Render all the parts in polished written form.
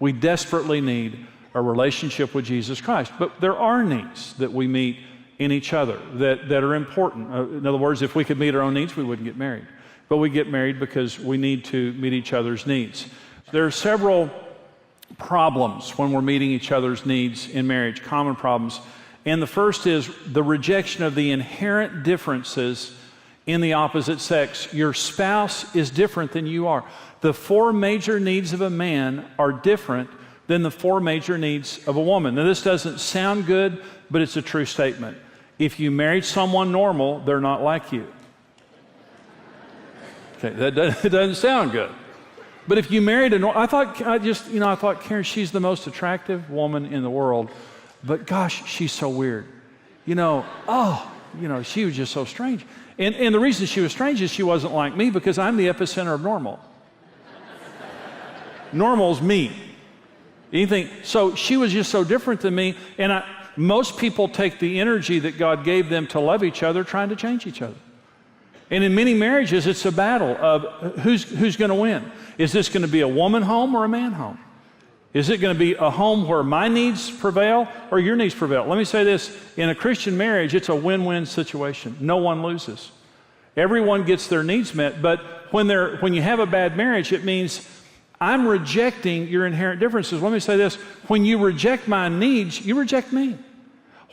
We desperately need a relationship with Jesus Christ. But there are needs that we meet in each other that are important. In other words, if we could meet our own needs, we wouldn't get married. But we get married because we need to meet each other's needs. There are several problems when we're meeting each other's needs in marriage, common problems. And the first is the rejection of the inherent differences in the opposite sex. Your spouse is different than you are. The 4 major needs of a man are different than the 4 major needs of a woman. Now, this doesn't sound good, but it's a true statement. If you married someone normal, they're not like you. Okay, that doesn't sound good. But if you married I thought Karen, she's the most attractive woman in the world, but gosh, she's so weird. She was just so strange. And the reason she was strange is she wasn't like me, because I'm the epicenter of normal. Normal's me. So she was just so different than me, and most people take the energy that God gave them to love each other trying to change each other. And in many marriages, it's a battle of who's going to win. Is this going to be a woman home or a man home? Is it going to be a home where my needs prevail or your needs prevail? Let me say this. In a Christian marriage, it's a win-win situation. No one loses. Everyone gets their needs met, but when you have a bad marriage, it means I'm rejecting your inherent differences. Let me say this. When you reject my needs, you reject me.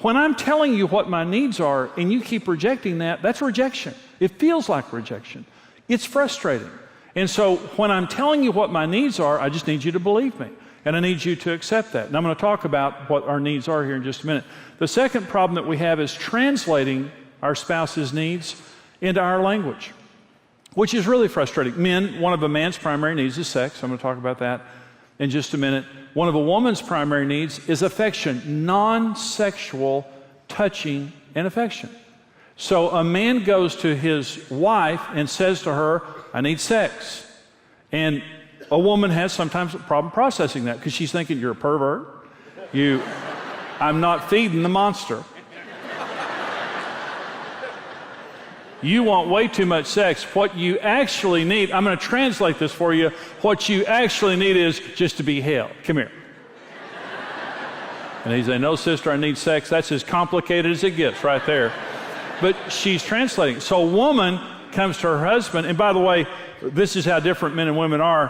When I'm telling you what my needs are and you keep rejecting that, that's rejection. It feels like rejection. It's frustrating. And so when I'm telling you what my needs are, I just need you to believe me. And I need you to accept that. And I'm going to talk about what our needs are here in just a minute. The second problem that we have is translating our spouse's needs into our language, which is really frustrating. Men, one of a man's primary needs is sex. I'm going to talk about that in just a minute. One of a woman's primary needs is affection, non-sexual touching and affection. So a man goes to his wife and says to her, I need sex. And a woman has sometimes a problem processing that, because she's thinking, you're a pervert. I'm not feeding the monster. You want way too much sex. What you actually need, I'm going to translate this for you. What you actually need is just to be held. Come here. And he's saying, no, sister, I need sex. That's as complicated as it gets right there. But she's translating. So a woman comes to her husband, and by the way, this is how different men and women are.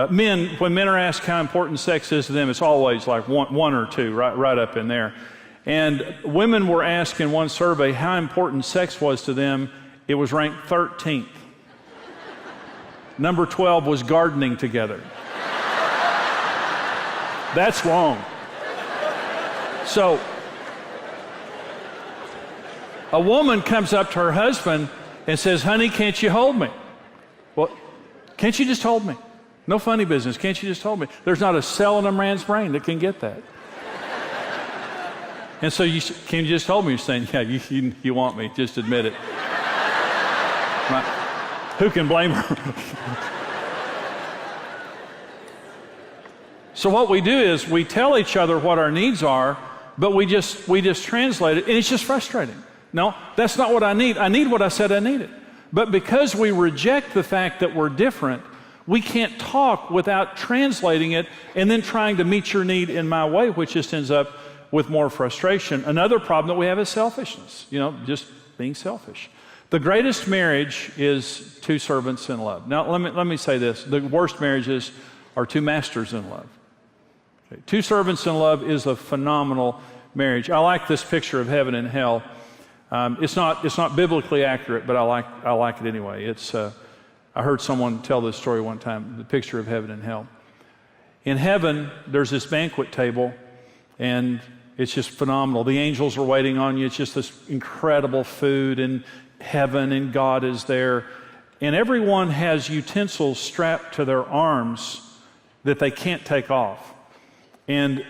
When men are asked how important sex is to them, it's always like one or two, right up in there. And women were asked in one survey how important sex was to them. It was ranked 13th. Number 12 was gardening together. That's wrong. So a woman comes up to her husband and says, honey, can't you hold me? Well, can't you just hold me? No funny business. Can't you just hold me? There's not a cell in a man's brain that can get that. And so can you just hold me? You're saying, yeah, you want me. Just admit it. Who can blame her? So what we do is we tell each other what our needs are, but we just translate it, and it's just frustrating. No, that's not what I need. I need what I said I needed. But because we reject the fact that we're different, we can't talk without translating it and then trying to meet your need in my way, which just ends up with more frustration. Another problem that we have is selfishness, just being selfish. The greatest marriage is two servants in love. Now, let me say this. The worst marriages are two masters in love. Okay. Two servants in love is a phenomenal marriage. I like this picture of heaven and hell. It's not biblically accurate, but I like it anyway. I heard someone tell this story one time, the picture of heaven and hell. In heaven, there's this banquet table, and it's just phenomenal. The angels are waiting on you. It's just this incredible food in heaven, and God is there. And everyone has utensils strapped to their arms that they can't take off. And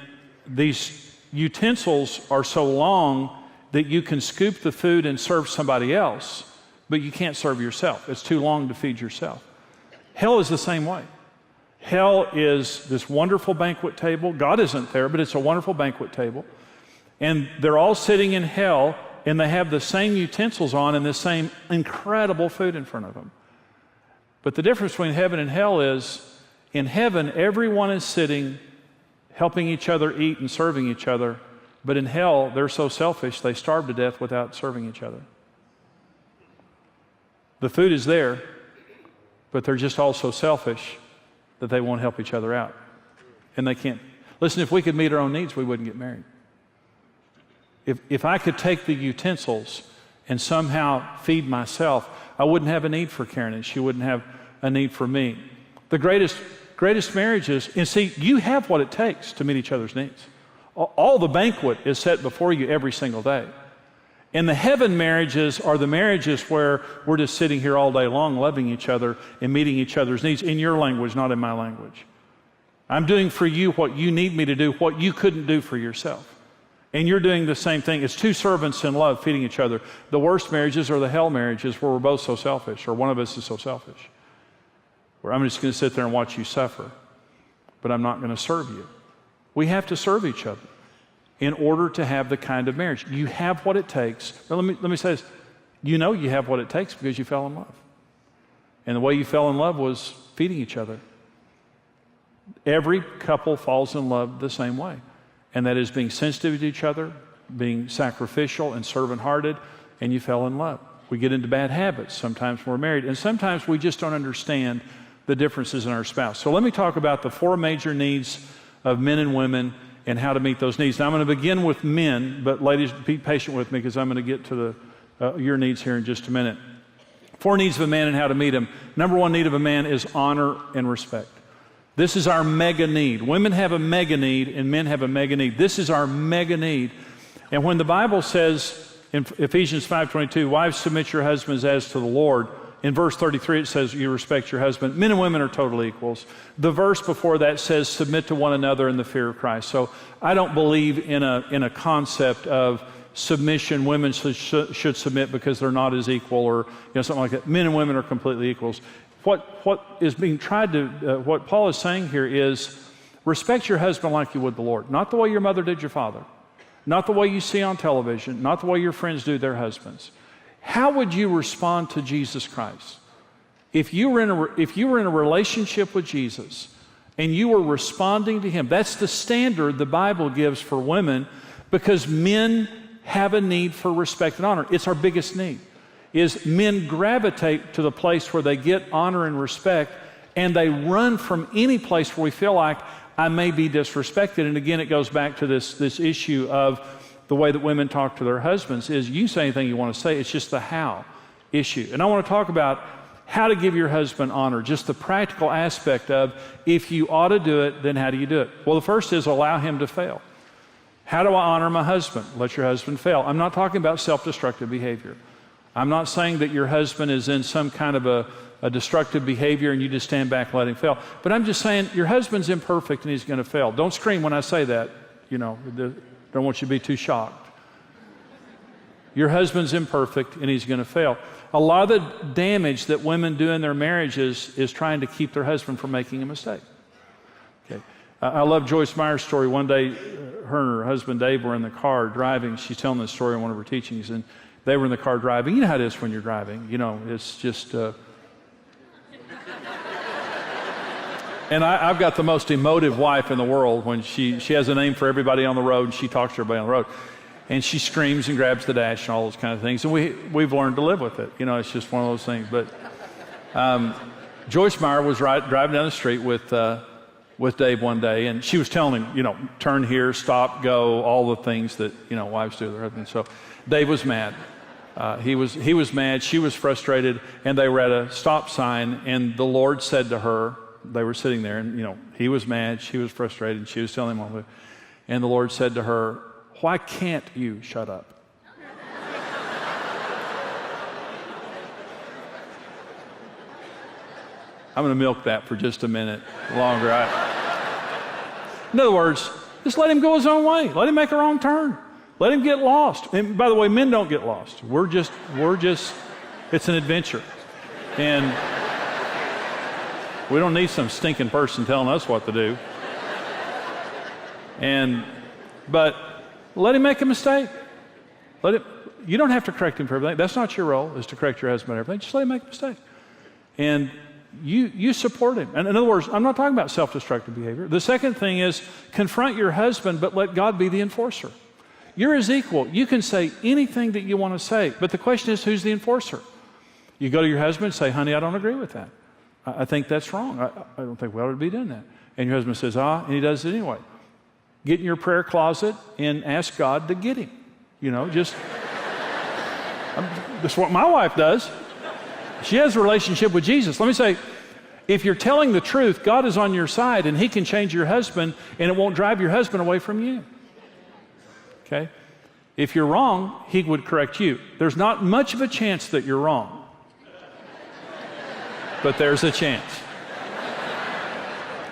these utensils are so long that you can scoop the food and serve somebody else, but you can't serve yourself. It's too long to feed yourself. Hell is the same way. Hell is this wonderful banquet table. God isn't there, but it's a wonderful banquet table. And they're all sitting in hell, and they have the same utensils on and the same incredible food in front of them. But the difference between heaven and hell is, in heaven, everyone is sitting helping each other eat and serving each other. But in hell, they're so selfish, they starve to death without serving each other. The food is there, but they're just all so selfish that they won't help each other out. And they can't. Listen, if we could meet our own needs, we wouldn't get married. If I could take the utensils and somehow feed myself, I wouldn't have a need for Karen, and she wouldn't have a need for me. The greatest marriages, and see, you have what it takes to meet each other's needs. All the banquet is set before you every single day. And the heaven marriages are the marriages where we're just sitting here all day long loving each other and meeting each other's needs in your language, not in my language. I'm doing for you what you need me to do, what you couldn't do for yourself. And you're doing the same thing. It's two servants in love feeding each other. The worst marriages are the hell marriages where we're both so selfish, or one of us is so selfish, where I'm just going to sit there and watch you suffer, but I'm not going to serve you. We have to serve each other in order to have the kind of marriage. You have what it takes. Now, let me say this. You know you have what it takes because you fell in love. And the way you fell in love was feeding each other. Every couple falls in love the same way. And that is being sensitive to each other, being sacrificial and servant-hearted, and you fell in love. We get into bad habits sometimes when we're married, and sometimes we just don't understand the differences in our spouse. So let me talk about the 4 major needs of men and women and how to meet those needs. Now I'm going to begin with men, but ladies, be patient with me because I'm going to get to your needs here in just a minute. 4 needs of a man and how to meet them. Number 1 need of a man is honor and respect. This is our mega need. Women have a mega need and men have a mega need. This is our mega need. And when the Bible says in Ephesians 5:22, wives submit your husbands as to the Lord, in verse 33 it says you respect your husband. Men and women are total equals. The verse before that says submit to one another in the fear of Christ. So I don't believe in a concept of submission. Women should submit because they're not as equal, or something like that. Men and women are completely equals. What is being tried to, what Paul is saying here is respect your husband like you would the Lord. Not the way your mother did your father. Not the way you see on television. Not the way your friends do their husbands. How would you respond to Jesus Christ? If you were in a relationship with Jesus and you were responding to Him, that's the standard the Bible gives for women, because men have a need for respect and honor. It's our biggest need. Is men gravitate to the place where they get honor and respect, and they run from any place where we feel like I may be disrespected. And again, it goes back to this issue of the way that women talk to their husbands is you say anything you want to say, it's just the how issue. And I want to talk about how to give your husband honor, just the practical aspect of if you ought to do it, then how do you do it? Well, the first is allow him to fail. How do I honor my husband? Let your husband fail. I'm not talking about self-destructive behavior. I'm not saying that your husband is in some kind of a destructive behavior and you just stand back and let him fail. But I'm just saying your husband's imperfect and he's going to fail. Don't scream when I say that. Don't want you to be too shocked. Your husband's imperfect and he's going to fail. A lot of the damage that women do in their marriages is trying to keep their husband from making a mistake. Okay. I love Joyce Meyer's story. One day, her and her husband Dave were in the car driving. She's telling this story in one of her teachings, and they were in the car driving. You know how it is when you're driving. It's just... And I've got the most emotive wife in the world when she has a name for everybody on the road, and she talks to everybody on the road. And she screams and grabs the dash and all those kind of things. And we've learned to live with it. It's just one of those things. But Joyce Meyer was driving down the street with Dave one day, and she was telling him, turn here, stop, go, all the things that, wives do to their husbands. So Dave was mad. He was mad. She was frustrated. And they were at a stop sign, and the Lord said to her, they were sitting there, and, he was mad, she was frustrated, and she was telling him all that. And the Lord said to her, why can't you shut up? I'm going to milk that for just a minute longer. In other words, just let him go his own way. Let him make a wrong turn. Let him get lost. And by the way, men don't get lost. We're just, it's an adventure. And we don't need some stinking person telling us what to do. But let him make a mistake. You don't have to correct him for everything. That's not your role, is to correct your husband for everything. Just let him make a mistake. And you support him. And in other words, I'm not talking about self-destructive behavior. The second thing is confront your husband, but let God be the enforcer. You're his equal. You can say anything that you want to say, but the question is, who's the enforcer? You go to your husband and say, honey, I don't agree with that. I think that's wrong. I don't think we ought to be doing that. And your husband says, and he does it anyway. Get in your prayer closet and ask God to get him. That's what my wife does. She has a relationship with Jesus. Let me say, if you're telling the truth, God is on your side, and he can change your husband, and it won't drive your husband away from you. Okay? If you're wrong, he would correct you. There's not much of a chance that you're wrong. But there's a chance.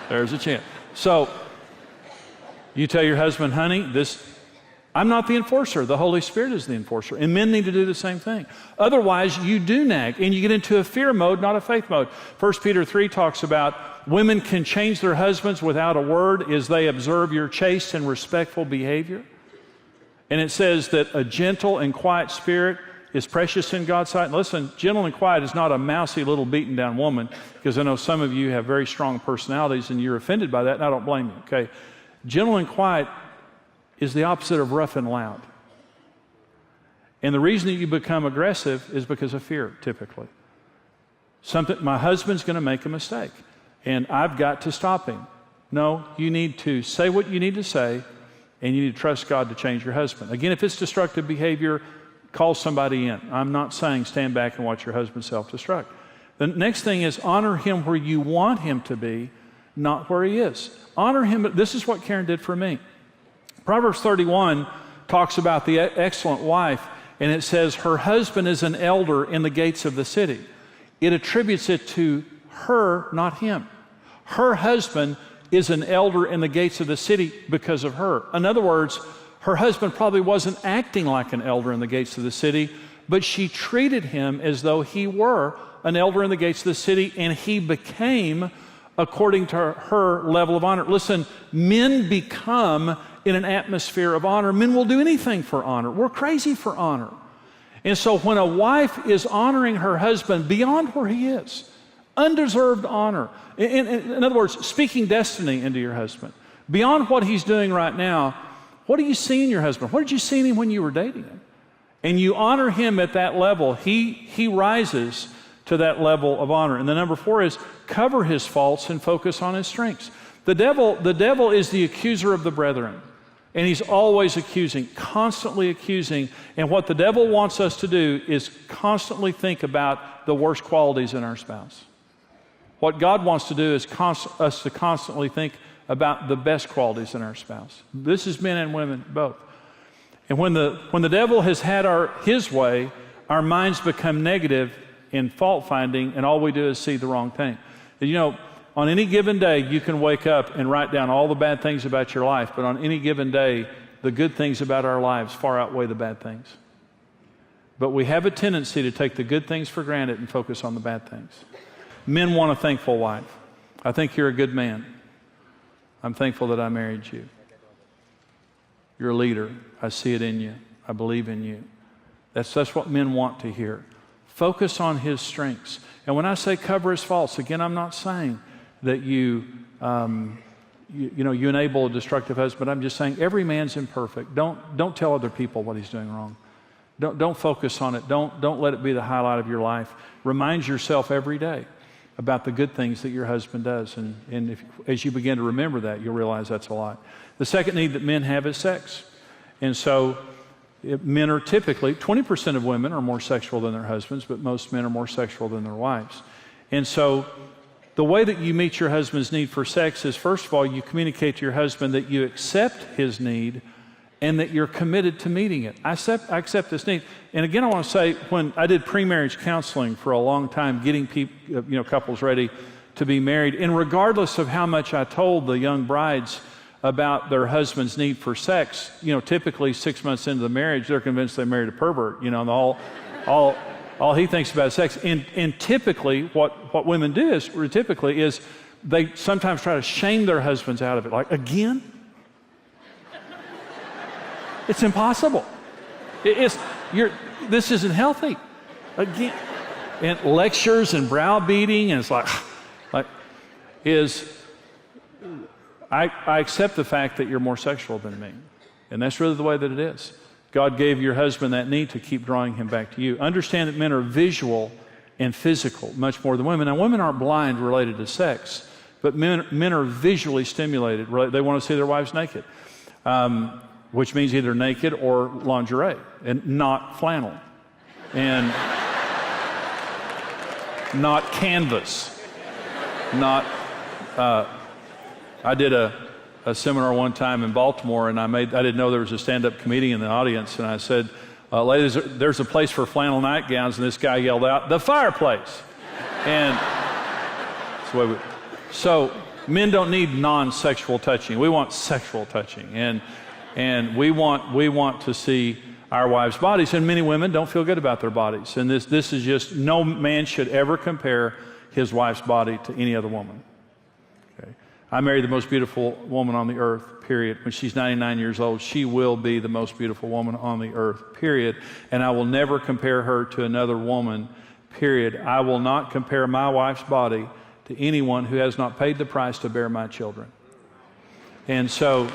There's a chance. So, you tell your husband, honey, I'm not the enforcer. The Holy Spirit is the enforcer. And men need to do the same thing. Otherwise, you do nag, and you get into a fear mode, not a faith mode. 1 Peter 3 talks about women can change their husbands without a word as they observe your chaste and respectful behavior. And it says that a gentle and quiet spirit is precious in God's sight. And listen, gentle and quiet is not a mousy little beaten down woman, because I know some of you have very strong personalities and you're offended by that, and I don't blame you, okay? Gentle and quiet is the opposite of rough and loud. And the reason that you become aggressive is because of fear, typically. My husband's going to make a mistake, and I've got to stop him. No, you need to say what you need to say, and you need to trust God to change your husband. Again, if it's destructive behavior, call somebody in. I'm not saying stand back and watch your husband self-destruct. The next thing is honor him where you want him to be, not where he is. Honor him. This is what Karen did for me. Proverbs 31 talks about the excellent wife, and it says her husband is an elder in the gates of the city. It attributes it to her, not him. Her husband is an elder in the gates of the city because of her. In other words, her husband probably wasn't acting like an elder in the gates of the city, but she treated him as though he were an elder in the gates of the city, and he became according to her level of honor. Listen, men become in an atmosphere of honor. Men will do anything for honor. We're crazy for honor. And so when a wife is honoring her husband beyond where he is, undeserved honor, in other words, speaking destiny into your husband, beyond what he's doing right now, what do you see in your husband? What did you see in him when you were dating him? And you honor him at that level. He rises to that level of honor. And the number 4 is cover his faults and focus on his strengths. The devil is the accuser of the brethren. And he's always accusing, constantly accusing. And what the devil wants us to do is constantly think about the worst qualities in our spouse. What God wants to do is us to constantly think about the best qualities in our spouse. This is men and women both. And when the devil has had his way, our minds become negative in fault finding, and all we do is see the wrong thing. And on any given day, you can wake up and write down all the bad things about your life, but on any given day, the good things about our lives far outweigh the bad things. But we have a tendency to take the good things for granted and focus on the bad things. Men want a thankful wife. I think you're a good man. I'm thankful that I married you. You're a leader. I see it in you. I believe in you. That's what men want to hear. Focus on his strengths. And when I say cover his faults, again, I'm not saying that you enable a destructive husband. I'm just saying every man's imperfect. Don't tell other people what he's doing wrong. Don't focus on it. Don't let it be the highlight of your life. Remind yourself every day about the good things that your husband does. And as you begin to remember that, you'll realize that's a lot. The second need that men have is sex. And so men are typically, 20% of women are more sexual than their husbands, but most men are more sexual than their wives. And so the way that you meet your husband's need for sex is, first of all, you communicate to your husband that you accept his need and that you're committed to meeting it. I accept this need. And again, I want to say, when I did pre-marriage counseling for a long time, getting couples ready to be married, and regardless of how much I told the young brides about their husband's need for sex, typically 6 months into the marriage, they're convinced they married a pervert, and all he thinks about is sex. And typically, what women do is they sometimes try to shame their husbands out of it. Like, again? It's impossible. This isn't healthy. Again. and lectures and browbeating, and it's like I accept the fact that you're more sexual than me. And that's really the way that it is. God gave your husband that need to keep drawing him back to you. Understand that men are visual and physical much more than women. Now, women aren't blind related to sex, but men are visually stimulated. They want to see their wives naked, which means either naked or lingerie, and not flannel, and not canvas, not... I did a seminar one time in Baltimore, and I didn't know there was a stand-up comedian in the audience, and I said, ladies, there's a place for flannel nightgowns, and this guy yelled out, the fireplace. And so men don't need non-sexual touching. We want sexual touching, and we want to see our wives' bodies, and many women don't feel good about their bodies. And this is just, no man should ever compare his wife's body to any other woman. I married the most beautiful woman on the earth, period. When she's 99 years old, she will be the most beautiful woman on the earth, period. And I will never compare her to another woman, period. I will not compare my wife's body to anyone who has not paid the price to bear my children. And so,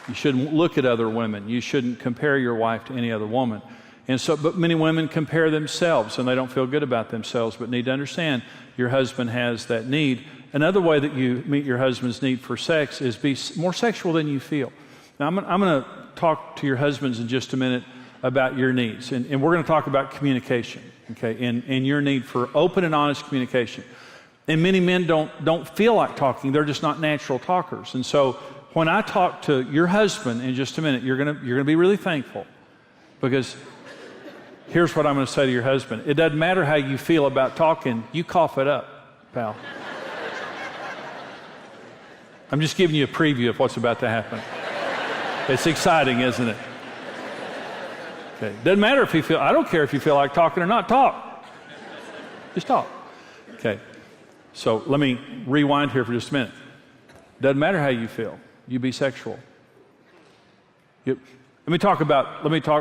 you shouldn't look at other women. You shouldn't compare your wife to any other woman. And so, but many women compare themselves, and they don't feel good about themselves, but need to understand your husband has that need. Another way that you meet your husband's need for sex is be more sexual than you feel. Now, I'm going to talk to your husbands in just a minute about your needs, and we're going to talk about communication, okay, and your need for open and honest communication. And many men don't feel like talking; they're just not natural talkers. And so, when I talk to your husband in just a minute, you're going to be really thankful, because here's what I'm going to say to your husband. It doesn't matter how you feel about talking. You cough it up, pal. I'm just giving you a preview of what's about to happen. It's exciting, isn't it? Okay. Doesn't matter if you feel, I don't care if you feel like talking or not. Talk. Just talk. Okay. So let me rewind here for just a minute. Doesn't matter how you feel. You be sexual. Let me talk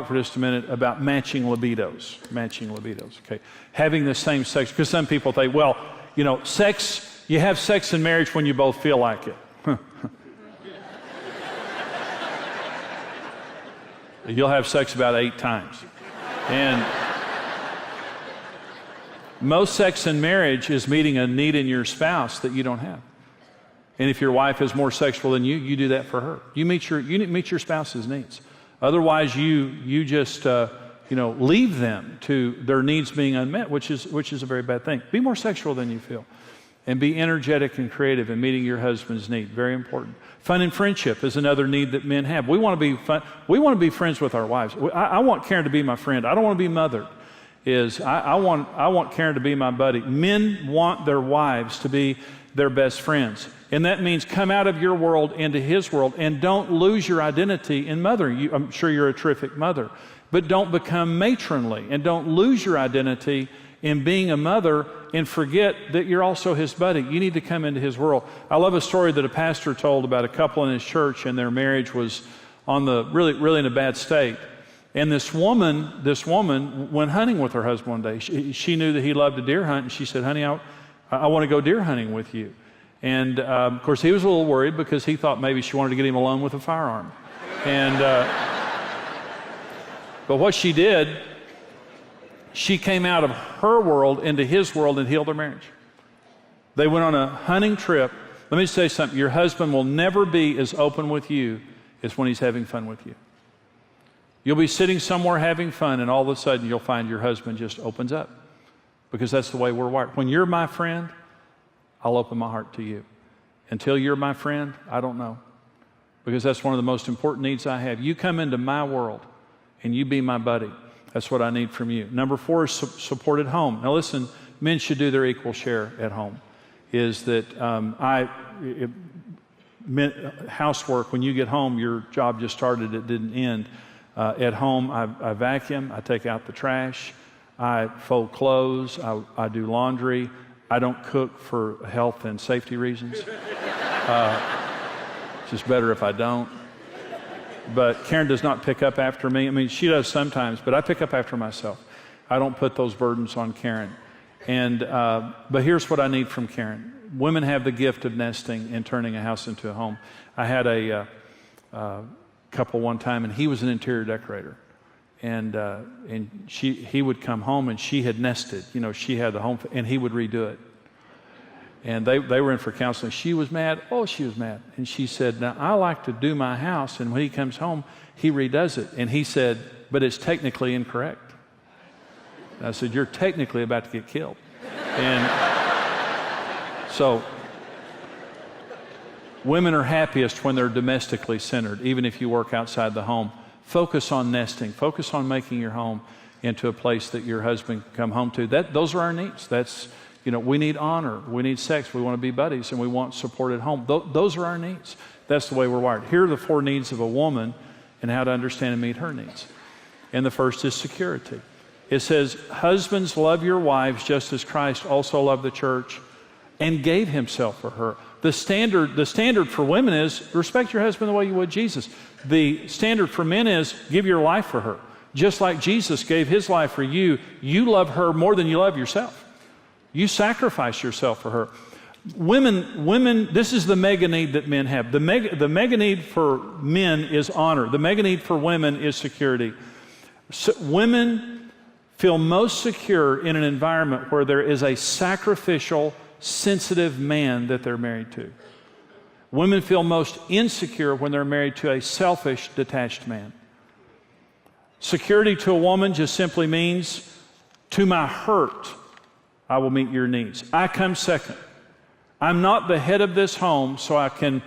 for just a minute about matching libidos. Matching libidos, okay? Having the same sex, because some people think, well, you know, you have sex in marriage when you both feel like it. You'll have sex about 8 times. And most sex in marriage is meeting a need in your spouse that you don't have. And if your wife is more sexual than you, you do that for her. You meet your spouse's needs. Otherwise, you just leave them to their needs being unmet, which is a very bad thing. Be more sexual than you feel, and be energetic and creative in meeting your husband's need. Very important. Fun and friendship is another need that men have. We want to be fun. We want to be friends with our wives. I want Karen to be my friend. I don't want to be mothered. I want Karen to be my buddy. Men want their wives to be their best friends. And that means come out of your world into his world, and don't lose your identity in mothering. I'm sure you're a terrific mother, but don't become matronly, and don't lose your identity in being a mother and forget that you're also his buddy. You need to come into his world. I love a story that a pastor told about a couple in his church, and their marriage was on the really in a bad state. And this woman went hunting with her husband one day. She knew that he loved to deer hunt, and she said, honey, I want to go deer hunting with you. And of course, he was a little worried because he thought maybe she wanted to get him alone with a firearm. And but what she did, she came out of her world into his world and healed their marriage. They went on a hunting trip. Let me say something. Your husband will never be as open with you as when he's having fun with you. You'll be sitting somewhere having fun, and all of a sudden you'll find your husband just opens up, because that's the way we're wired. When you're my friend, I'll open my heart to you. Until you're my friend, I don't know, because that's one of the most important needs I have. You come into my world and you be my buddy. That's what I need from you. Number 4 is support at home. Now listen, men should do their equal share at home. Is that housework, when you get home, your job just started, it didn't end. At home, I vacuum, I take out the trash, I fold clothes, I do laundry. I don't cook for health and safety reasons. It's just better if I don't. But Karen does not pick up after me. I mean, she does sometimes, but I pick up after myself. I don't put those burdens on Karen. And but here's what I need from Karen. Women have the gift of nesting and turning a house into a home. I had a couple one time, and he was an interior decorator. And he would come home, and she had nested. You know, she had the home, and he would redo it. And they were in for counseling. She was mad. Oh, she was mad. And she said, now, I like to do my house, and when he comes home, he redoes it. And he said, but it's technically incorrect. And I said, you're technically about to get killed. And so women are happiest when they're domestically centered, even if you work outside the home. Focus on nesting. Focus on making your home into a place that your husband can come home to. Those are our needs. That's, you know, we need honor. We need sex. We want to be buddies, and we want support at home. Those are our needs. That's the way we're wired. Here are the 4 needs of a woman and how to understand and meet her needs. And the first is security. It says, husbands, love your wives just as Christ also loved the church and gave himself for her. The standard for women is respect your husband the way you would Jesus. The standard for men is give your life for her. Just like Jesus gave his life for you, you love her more than you love yourself. You sacrifice yourself for her. Women, this is the mega need that men have. The mega need for men is honor. The mega need for women is security. So women feel most secure in an environment where there is a sacrificial, sensitive man that they're married to. Women feel most insecure when they're married to a selfish, detached man. Security to a woman just simply means, to my hurt, I will meet your needs. I come second. I'm not the head of this home so I can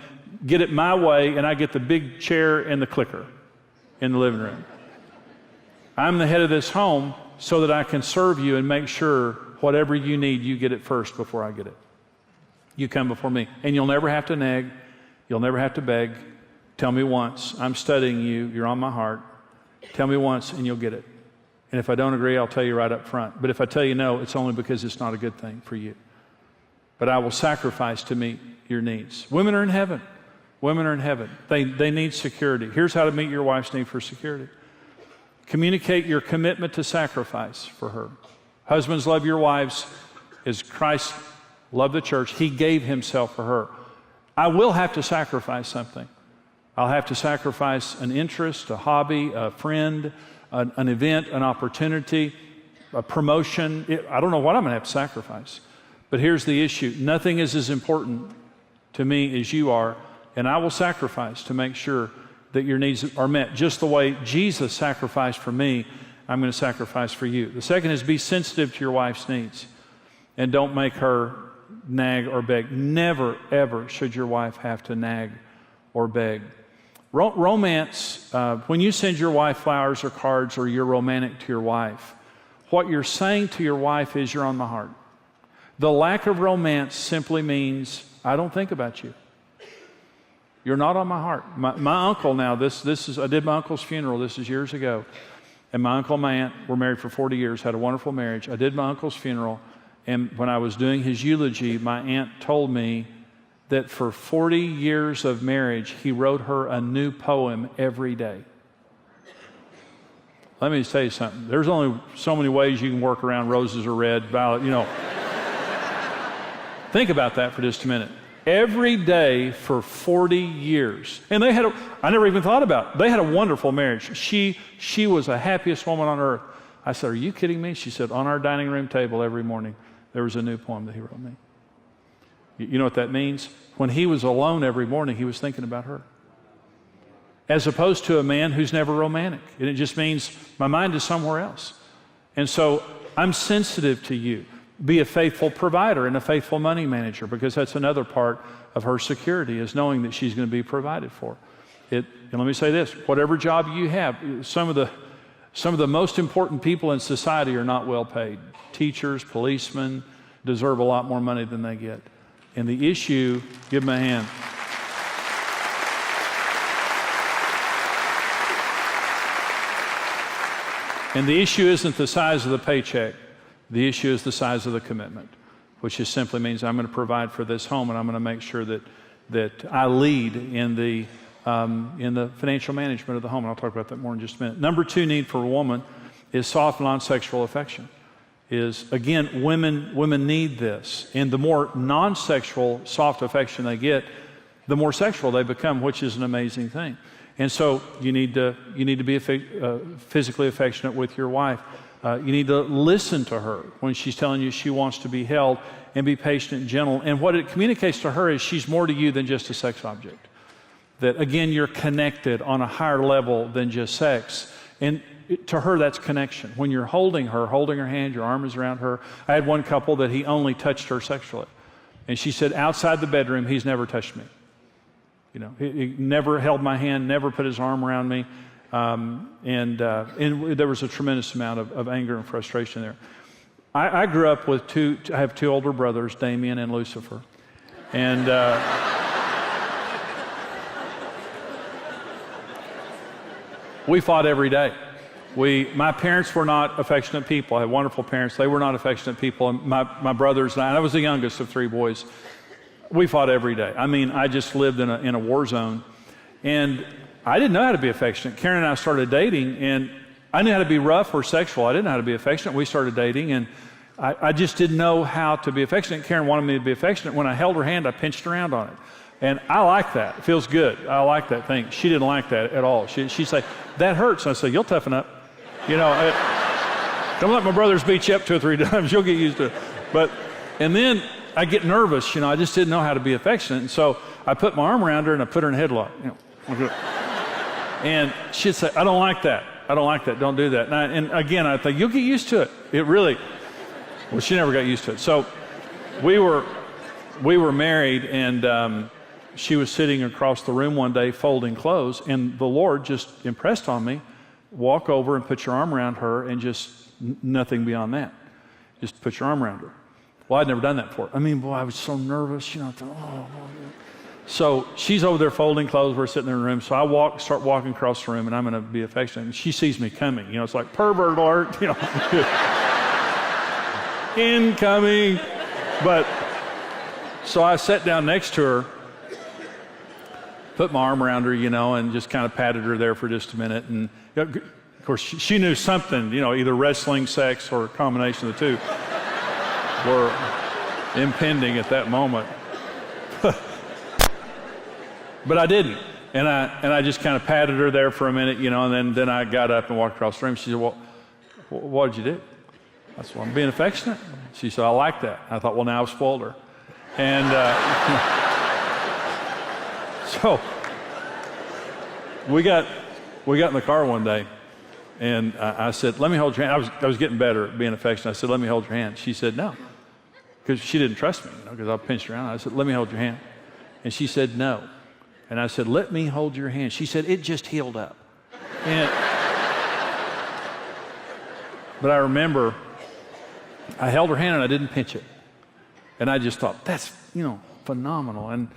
get it my way and I get the big chair and the clicker in the living room. I'm the head of this home so that I can serve you and make sure whatever you need, you get it first before I get it. You come before me. And you'll never have to nag. You'll never have to beg. Tell me once. I'm studying you. You're on my heart. Tell me once and you'll get it. And if I don't agree, I'll tell you right up front. But if I tell you no, it's only because it's not a good thing for you. But I will sacrifice to meet your needs. Women are in heaven. Women are in heaven. They need security. Here's how to meet your wife's need for security. Communicate your commitment to sacrifice for her. Husbands, love your wives as Christ loved the church. He gave himself for her. I will have to sacrifice something. I'll have to sacrifice an interest, a hobby, a friend, an event, an opportunity, a promotion. I don't know what I'm going to have to sacrifice. But here's the issue. Nothing is as important to me as you are, and I will sacrifice to make sure that your needs are met. Just the way Jesus sacrificed for me, I'm going to sacrifice for you. The second is be sensitive to your wife's needs, and don't make her nag or beg. Never, ever should your wife have to nag or beg. Romance, when you send your wife flowers or cards or you're romantic to your wife, what you're saying to your wife is you're on my heart. The lack of romance simply means I don't think about you. You're not on my heart. My uncle now, this is, I did my uncle's funeral, this is years ago, and my uncle and my aunt were married for 40 years, had a wonderful marriage. I did my uncle's funeral, and when I was doing his eulogy, my aunt told me that for 40 years of marriage, he wrote her a new poem every day. Let me tell you something. There's only so many ways you can work around roses are red, violet, you know. Think about that for just a minute. Every day for 40 years. And they had I never even thought about it. They had a wonderful marriage. She was the happiest woman on earth. I said, are you kidding me? She said, on our dining room table every morning, there was a new poem that he wrote me. You know what that means? When he was alone every morning, he was thinking about her. As opposed to a man who's never romantic. And it just means my mind is somewhere else. And so I'm sensitive to you. Be a faithful provider and a faithful money manager, because that's another part of her security, is knowing that she's going to be provided for. And let me say this, whatever job you have, some of the most important people in society are not well paid. Teachers, policemen deserve a lot more money than they get. And the issue, give them a hand. And the issue isn't the size of the paycheck. The issue is the size of the commitment, which just simply means I'm going to provide for this home, and I'm going to make sure that I lead in the in the financial management of the home. And I'll talk about that more in just a minute. Number 2 need for a woman is soft, non-sexual affection. Again, women need this. And the more non-sexual, soft affection they get, the more sexual they become, which is an amazing thing. And so you need to be physically affectionate with your wife. You need to listen to her when she's telling you she wants to be held, and be patient and gentle. And what it communicates to her is she's more to you than just a sex object. That, again, you're connected on a higher level than just sex. And to her, that's connection. When you're holding her hand, your arm is around her. I had one couple that he only touched her sexually. And she said, outside the bedroom, he's never touched me. He never held my hand, never put his arm around me. And there was a tremendous amount of anger and frustration there. I grew up with I have 2 older brothers, Damien and Lucifer. And we fought every day. My parents were not affectionate people. I had wonderful parents. They were not affectionate people. And my brothers and I was the youngest of 3 boys. We fought every day. I mean, I just lived in a war zone. And I didn't know how to be affectionate. Karen and I started dating, and I knew how to be rough or sexual. I didn't know how to be affectionate. We started dating, and I just didn't know how to be affectionate. Karen wanted me to be affectionate. When I held her hand, I pinched around on it. And I like that. It feels good. I like that thing. She didn't like that at all. She'd say, that hurts. And I say, you'll toughen up. Don't let my brothers beat you up 2 or 3 times. You'll get used to it. And then I get nervous. I just didn't know how to be affectionate. And so I put my arm around her and I put her in a headlock. And she'd say, I don't like that. I don't like that. Don't do that. And again, I think you'll get used to it. Well, she never got used to it. So we were married, and she was sitting across the room one day folding clothes, and the Lord just impressed on me, walk over and put your arm around her, and just nothing beyond that. Just put your arm around her. Well, I'd never done that before. I mean, boy, I was so nervous, I thought, So she's over there folding clothes. We're sitting in the room. So I start walking across the room, and I'm going to be affectionate. And she sees me coming. It's like pervert alert. Incoming. So I sat down next to her, put my arm around her, and just kind of patted her there for just a minute. And of course, she knew something, either wrestling, sex, or a combination of the two were impending at that moment. But I didn't. And I just kind of patted her there for a minute, and then I got up and walked across the room. She said, well, what did you do? I said, well, I'm being affectionate. She said, I like that. I thought, well, now I've spoiled her. And so we got in the car one day, and I said, let me hold your hand. I was getting better at being affectionate. I said, let me hold your hand. She said, no, because she didn't trust me, because I pinched her around. I said, let me hold your hand. And she said, no. And I said, let me hold your hand. She said, it just healed up. But I remember I held her hand and I didn't pinch it. And I just thought, that's, phenomenal. And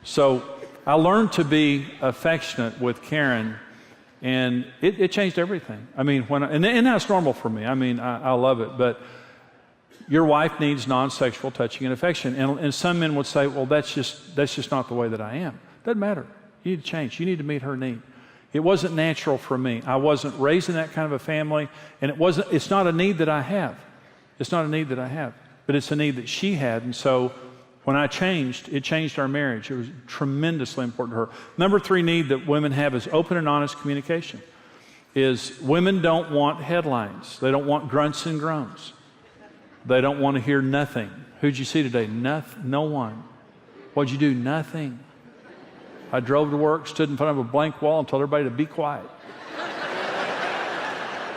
so I learned to be affectionate with Karen, and it changed everything. I mean, and that's normal for me. I mean, I love it. But your wife needs non-sexual touching and affection. And some men would say, well, that's just not the way that I am. Doesn't matter. You need to change. You need to meet her need. It wasn't natural for me. I wasn't raised in that kind of a family, and it's not a need that I have. It's not a need that I have, but it's a need that she had. And so when I changed, it changed our marriage. It was tremendously important to her. Number 3 need that women have is open and honest communication. Women don't want headlines. They don't want grunts and groans. They don't want to hear nothing. Who'd you see today? No one. What'd you do? Nothing. I drove to work, stood in front of a blank wall, and told everybody to be quiet.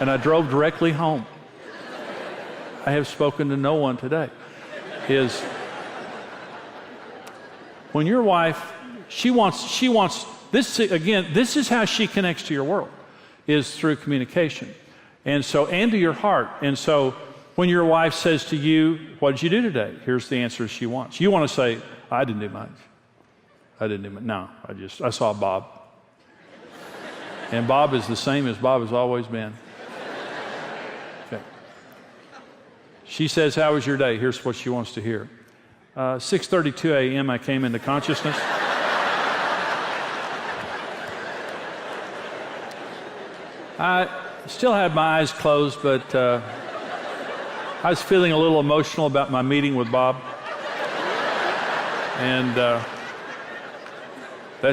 And I drove directly home. I have spoken to no one today. When your wife, she wants this again, this is how she connects to your world, is through communication. And to your heart. And so when your wife says to you, what did you do today? Here's the answer she wants. You want to say, I didn't do much. No, I saw Bob. And Bob is the same as Bob has always been. Okay. She says, how was your day? Here's what she wants to hear. 6:32 a.m. I came into consciousness. I still had my eyes closed, but I was feeling a little emotional about my meeting with Bob. And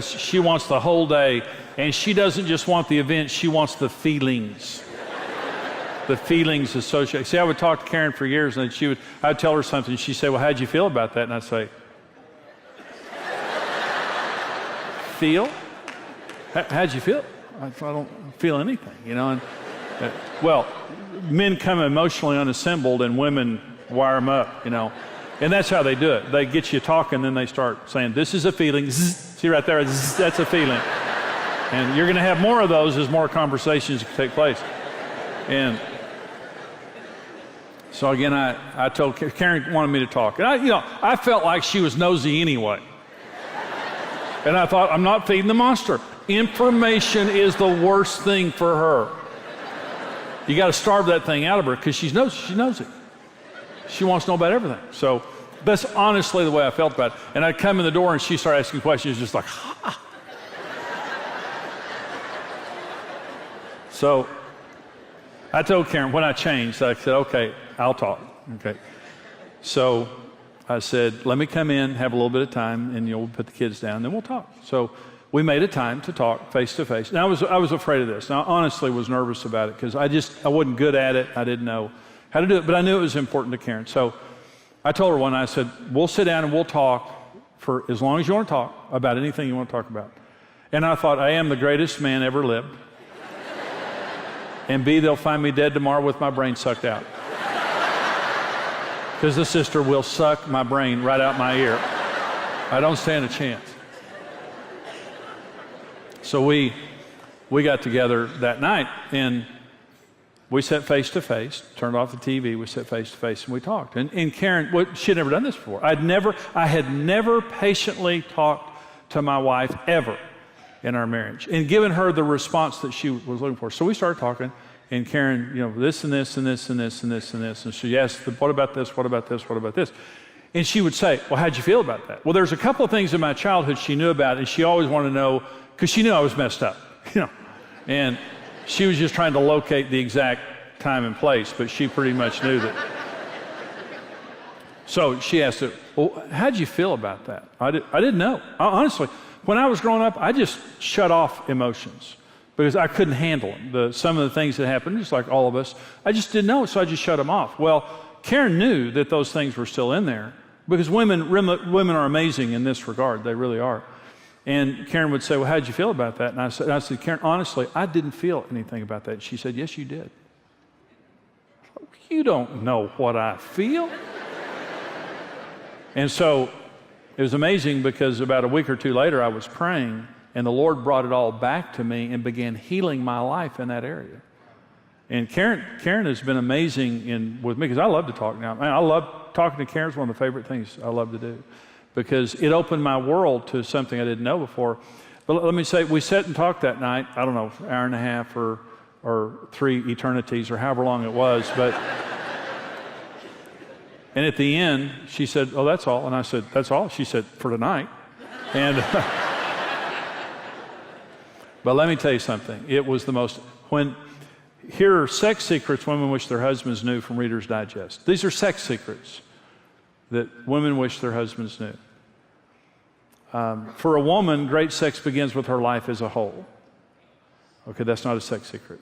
she wants the whole day, and she doesn't just want the event, she wants the feelings. The feelings associated. See, I would talk to Karen for years, and I'd tell her something, and she'd say, well, how'd you feel about that? And I'd say, feel? How'd you feel? I don't feel anything, you know. And, well, men come emotionally unassembled, and women wire them up, you know. And that's how they do it. They get you talking, then they start saying, this is a feeling. Zzz. See right there, zzz, that's a feeling. And you're going to have more of those as more conversations take place. And so again, I told Karen wanted me to talk. And I felt like she was nosy anyway. And I thought, I'm not feeding the monster. Information is the worst thing for her. You got to starve that thing out of her because she knows it. She wants to know about everything. So that's honestly the way I felt about it. And I'd come in the door and she started asking questions just like, ha. So I told Karen, when I changed, I said, okay, I'll talk. Okay. So I said, let me come in, have a little bit of time, and we'll put the kids down, then we'll talk. So we made a time to talk face to face. Now I was afraid of this. Now I honestly was nervous about it because I wasn't good at it. I didn't know how to do it, but I knew it was important to Karen. So I told her one night, I said, we'll sit down and we'll talk for as long as you want to talk about anything you want to talk about. And I thought, I am the greatest man ever lived. And B, they'll find me dead tomorrow with my brain sucked out. Because the sister will suck my brain right out my ear. I don't stand a chance. So we got together that night, and we sat face to face, turned off the TV, we sat face to face, and we talked. And Karen, she had never done this before. I had never patiently talked to my wife ever in our marriage and given her the response that she was looking for. So we started talking, and Karen, this and this and this and this and this and this. And she asked, what about this, what about this, what about this? And she would say, well, how'd you feel about that? Well, there's a couple of things in my childhood she knew about, and she always wanted to know, because she knew I was messed up, And she was just trying to locate the exact time and place, but she pretty much knew that. So she asked her, well, how'd you feel about that? I didn't know. Honestly, when I was growing up, I just shut off emotions because I couldn't handle them. Some of the things that happened, just like all of us, I just didn't know, so I just shut them off. Well, Karen knew that those things were still in there because women are amazing in this regard. They really are. And Karen would say, well, how'd you feel about that? And I said, Karen, honestly, I didn't feel anything about that. She said, yes, you did. You don't know what I feel. And so it was amazing because about a week or two later, I was praying, and the Lord brought it all back to me and began healing my life in that area. And Karen has been amazing with me because I love to talk now. Man, I love talking to Karen. It's one of the favorite things I love to do because it opened my world to something I didn't know before. But let me say, we sat and talked that night, I don't know, an hour and a half or 3 eternities or however long it was. And at the end, she said, oh, that's all. And I said, that's all? She said, for tonight. And but let me tell you something. It was the most, here are sex secrets women wish their husbands knew from Reader's Digest. These are sex secrets that women wish their husbands knew. For a woman, great sex begins with her life as a whole. Okay, that's not a sex secret.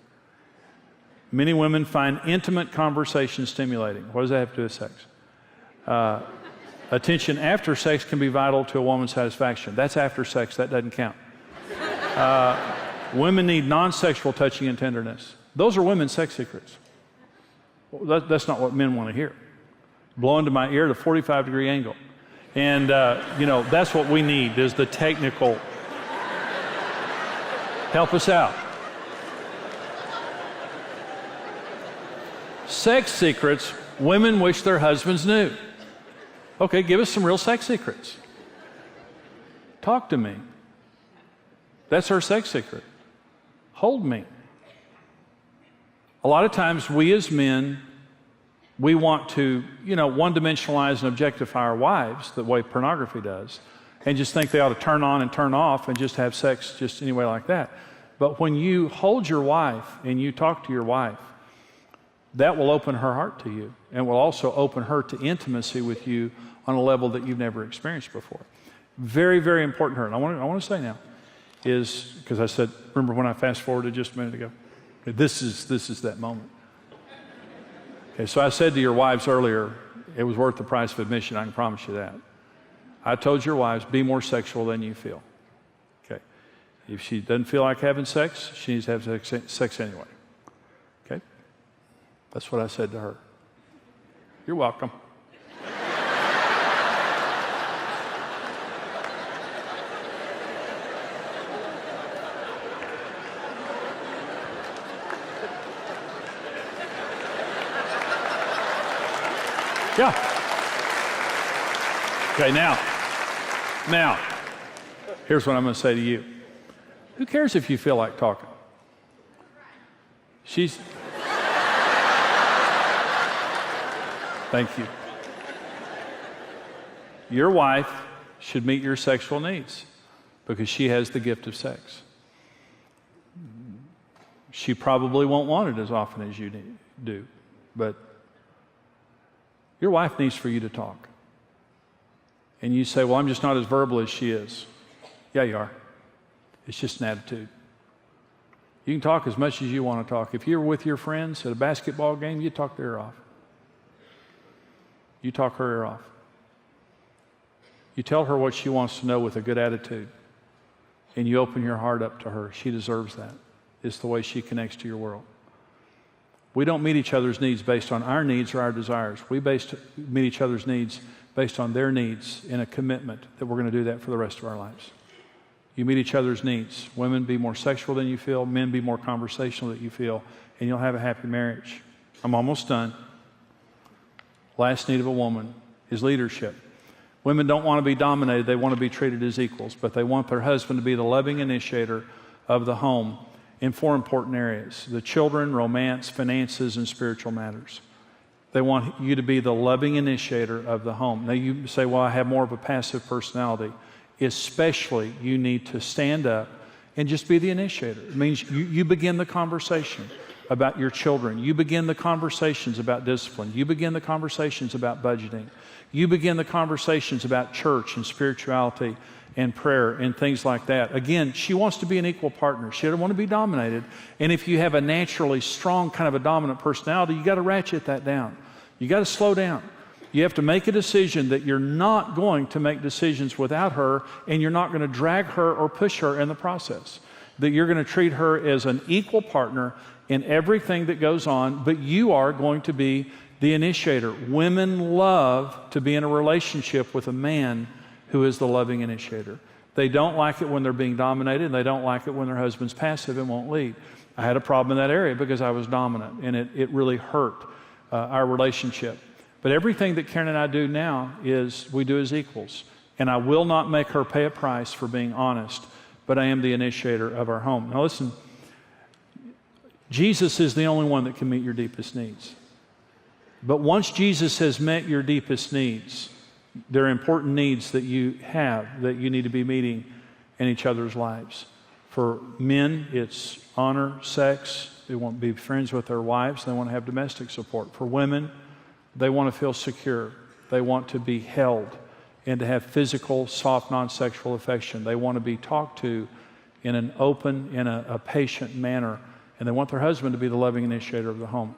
Many women find intimate conversation stimulating. What does that have to do with sex? Attention after sex can be vital to a woman's satisfaction. That's after sex. That doesn't count. Women need non-sexual touching and tenderness. Those are women's sex secrets. Well, that's not what men want to hear. Blow into my ear at a 45-degree angle. And, that's what we need is the technical. Help us out. Sex secrets women wish their husbands knew. Okay, give us some real sex secrets. Talk to me. That's our sex secret. Hold me. A lot of times we as men, we want to, one-dimensionalize and objectify our wives the way pornography does and just think they ought to turn on and turn off and just have sex just any way like that. But when you hold your wife and you talk to your wife, that will open her heart to you and will also open her to intimacy with you on a level that you've never experienced before. very, very important to her. And I want to say now is, because I said, remember when I fast forwarded just a minute ago? This is that moment. Okay, so I said to your wives earlier, it was worth the price of admission, I can promise you that. I told your wives, be more sexual than you feel. Okay. If she doesn't feel like having sex, she needs to have sex anyway. Okay? That's what I said to her. You're welcome. Yeah. Okay, now, here's what I'm going to say to you. Who cares if you feel like talking? Thank you. Your wife should meet your sexual needs because she has the gift of sex. She probably won't want it as often as you do, but your wife needs for you to talk. And you say, well, I'm just not as verbal as she is. Yeah, you are. It's just an attitude. You can talk as much as you want to talk. If you're with your friends at a basketball game, you talk their ear off. You talk her ear off. You tell her what she wants to know with a good attitude. And you open your heart up to her. She deserves that. It's the way she connects to your world. We don't meet each other's needs based on our needs or our desires. We meet each other's needs based on their needs in a commitment that we're going to do that for the rest of our lives. You meet each other's needs. Women, be more sexual than you feel. Men, be more conversational than you feel. And you'll have a happy marriage. I'm almost done. Last need of a woman is leadership. Women don't want to be dominated. They want to be treated as equals. But they want their husband to be the loving initiator of the home in 4 important areas: the children, romance, finances, and spiritual matters. They want you to be the loving initiator of the home. Now you say, well, I have more of a passive personality. Especially, you need to stand up and just be the initiator. It means you begin the conversation about your children. You begin the conversations about discipline. You begin the conversations about budgeting. You begin the conversations about church and spirituality and prayer and things like that. Again, she wants to be an equal partner. She doesn't want to be dominated. And if you have a naturally strong kind of a dominant personality, you got to ratchet that down. You got to slow down. You have to make a decision that you're not going to make decisions without her, and you're not going to drag her or push her in the process. That you're going to treat her as an equal partner in everything that goes on, but you are going to be the initiator. Women love to be in a relationship with a man who is the loving initiator. They don't like it when they're being dominated, and they don't like it when their husband's passive and won't lead. I had a problem in that area because I was dominant, and it really hurt our relationship. But everything that Karen and I do now is we do as equals. And I will not make her pay a price for being honest, but I am the initiator of our home. Now listen, Jesus is the only one that can meet your deepest needs. But once Jesus has met your deepest needs, there are important needs that you have that you need to be meeting in each other's lives. For men, it's honor, sex. They want to be friends with their wives. They want to have domestic support. For women, they want to feel secure. They want to be held and to have physical, soft, non-sexual affection. They want to be talked to in an open, in a patient manner. And they want their husband to be the loving initiator of the home.